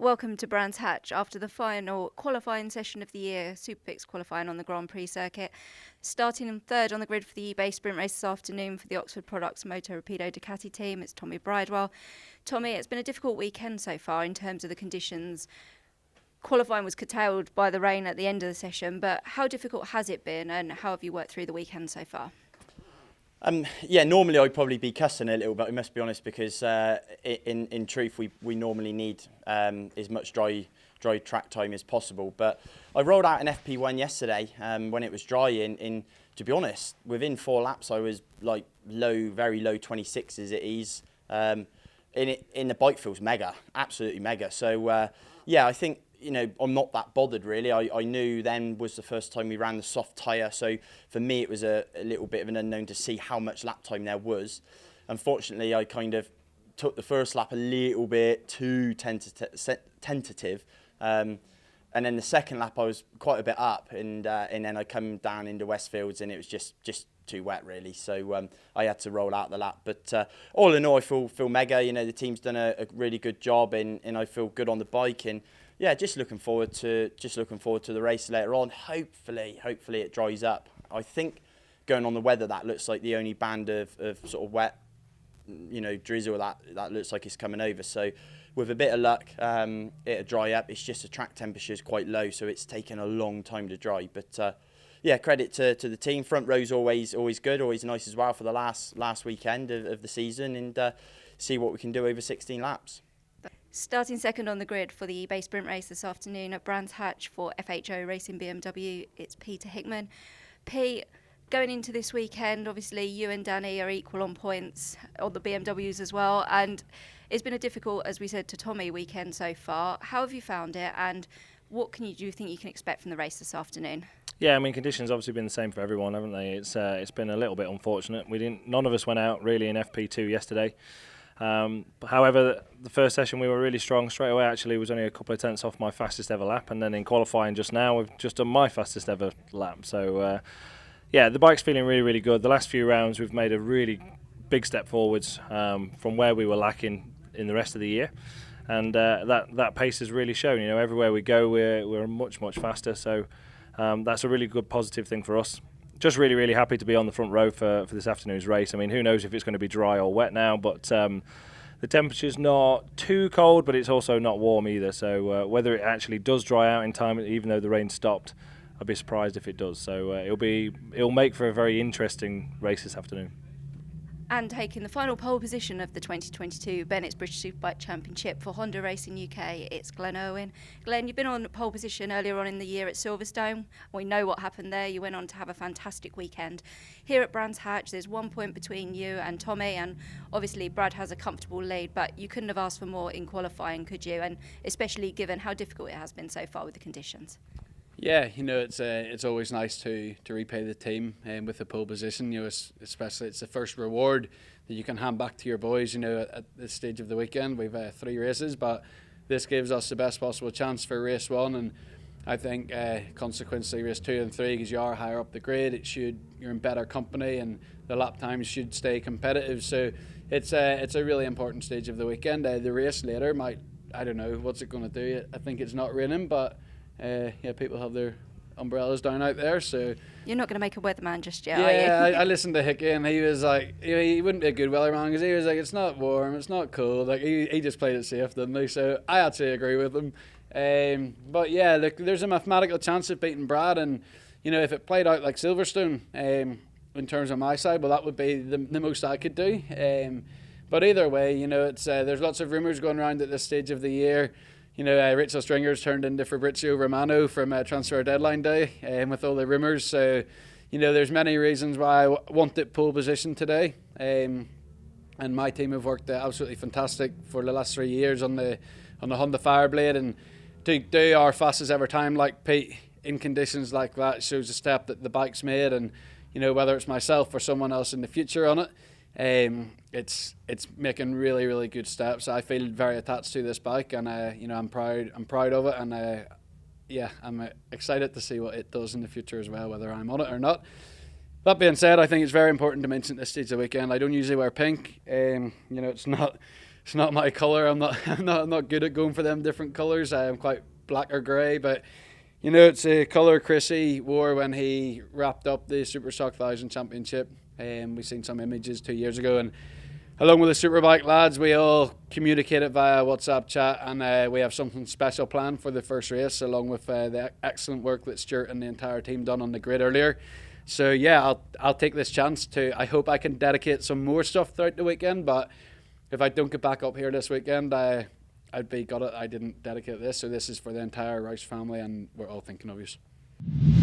welcome to Brands Hatch after the final qualifying session of the year, SUPERPICKS Qualifying on the Grand Prix circuit. Starting in third on the grid for the eBay sprint race this afternoon for the Oxford Products Moto Rapido Ducati team, it's Tommy Bridewell. Tommy, it's been a difficult weekend so far in terms of the conditions. Qualifying was curtailed by the rain at the end of the session, but how difficult has it been and how have you worked through the weekend so far? Normally I'd probably be cussing a little, but I must be honest because in truth we normally need as much dry track time as possible. But I rolled out an FP1 yesterday when it was dry. To be honest, within 4 laps I was like very low 26s at ease. In the bike feels mega, absolutely mega. So I think, I'm not that bothered really. I knew then was the first time we ran the soft tyre, so for me it was a little bit of an unknown to see how much lap time there was. Unfortunately, I kind of took the first lap a little bit too tentative, and then the second lap I was quite a bit up, and then I come down into Westfields and it was just too wet really, so I had to roll out the lap. But all in all, I feel mega. The team's done a really good job, and I feel good on the bike, and just looking forward to the race later on. Hopefully it dries up. I think going on the weather, that looks like the only band of sort of wet, drizzle that looks like it's coming over. So with a bit of luck, it'll dry up. It's just the track temperature is quite low, so it's taken a long time to dry. But credit to the team. Front row's always good, always nice as well for the last weekend of the season, and see what we can do over 16 laps. Starting second on the grid for the eBay sprint race this afternoon at Brands Hatch for FHO Racing BMW, it's Peter Hickman. Pete, going into this weekend, obviously you and Danny are equal on points on the BMWs as well, and it's been a difficult, as we said to Tommy, weekend so far. How have you found it, and what do you think you can expect from the race this afternoon? Yeah, I mean, conditions obviously been the same for everyone, haven't they? It's been a little bit unfortunate. None of us went out really in FP2 yesterday. However, the first session we were really strong straight away. Actually, was only a couple of tenths off my fastest ever lap, and then in qualifying just now, we've just done my fastest ever lap. So, the bike's feeling really, really good. The last few rounds, we've made a really big step forwards from where we were lacking in the rest of the year, and that pace has really shown. Everywhere we go, we're much faster. So that's a really good positive thing for us. Just really, really happy to be on the front row for this afternoon's race. I mean, who knows if it's going to be dry or wet now, but the temperature's not too cold, but it's also not warm either. So whether it actually does dry out in time, even though the rain stopped, I'd be surprised if it does. So it'll make for a very interesting race this afternoon. And taking the final pole position of the 2022 Bennetts British Superbike Championship for Honda Racing UK, it's Glenn Irwin. Glenn, you've been on pole position earlier on in the year at Silverstone. We know what happened there. You went on to have a fantastic weekend. Here at Brands Hatch, there's 1 point between you and Tommy, and obviously Brad has a comfortable lead, but you couldn't have asked for more in qualifying, could you? And especially given how difficult it has been so far with the conditions. Yeah, it's always nice to repay the team with the pole position. Especially it's the first reward that you can hand back to your boys. At this stage of the weekend, we've 3 races, but this gives us the best possible chance for race 1, and I think consequently race 2 and 3, because you are higher up the grid, you're in better company, and the lap times should stay competitive. So it's a really important stage of the weekend. The race later I don't know what's it going to do. I think it's not raining, but. People have their umbrellas down out there, so you're not going to make a weatherman just yet, are you? I listened to Hickman, and he was like, he wouldn't be a good weatherman because he was like, it's not warm, it's not cold. Like he just played it safe, didn't he? So I actually agree with him. But yeah, look, there's a mathematical chance of beating Brad, and if it played out like Silverstone, in terms of my side, well, that would be the most I could do. But either way, it's there's lots of rumours going around at this stage of the year. Rachel Stringer's turned into Fabrizio Romano from transfer deadline day, with all the rumours. So, there's many reasons why I wanted pole position today. And my team have worked absolutely fantastic for the last 3 years on the Honda Fireblade, and to do our fastest ever time like Pete in conditions like that shows the step that the bike's made. And whether it's myself or someone else in the future on it, it's making really, really good steps. I feel very attached to this bike, and I'm proud of it, and I'm excited to see what it does in the future as well, whether I'm on it or not. That being said, I think it's very important to mention at this stage of the weekend, I don't usually wear pink. It's not it's not my colour. I'm not good at going for them different colours. I'm quite black or grey, but you know, it's a colour Chrissy wore when he wrapped up the Super Stock 1000 Championship. We've seen some images 2 years ago, and along with the Superbike lads, we all communicated via WhatsApp chat, and we have something special planned for the first race, along with the excellent work that Stuart and the entire team done on the grid earlier. So yeah, I'll take this chance to. I hope I can dedicate some more stuff throughout the weekend, but if I don't get back up here this weekend, I'd be gutted I didn't dedicate this. So this is for the entire Rice family, and we're all thinking of you.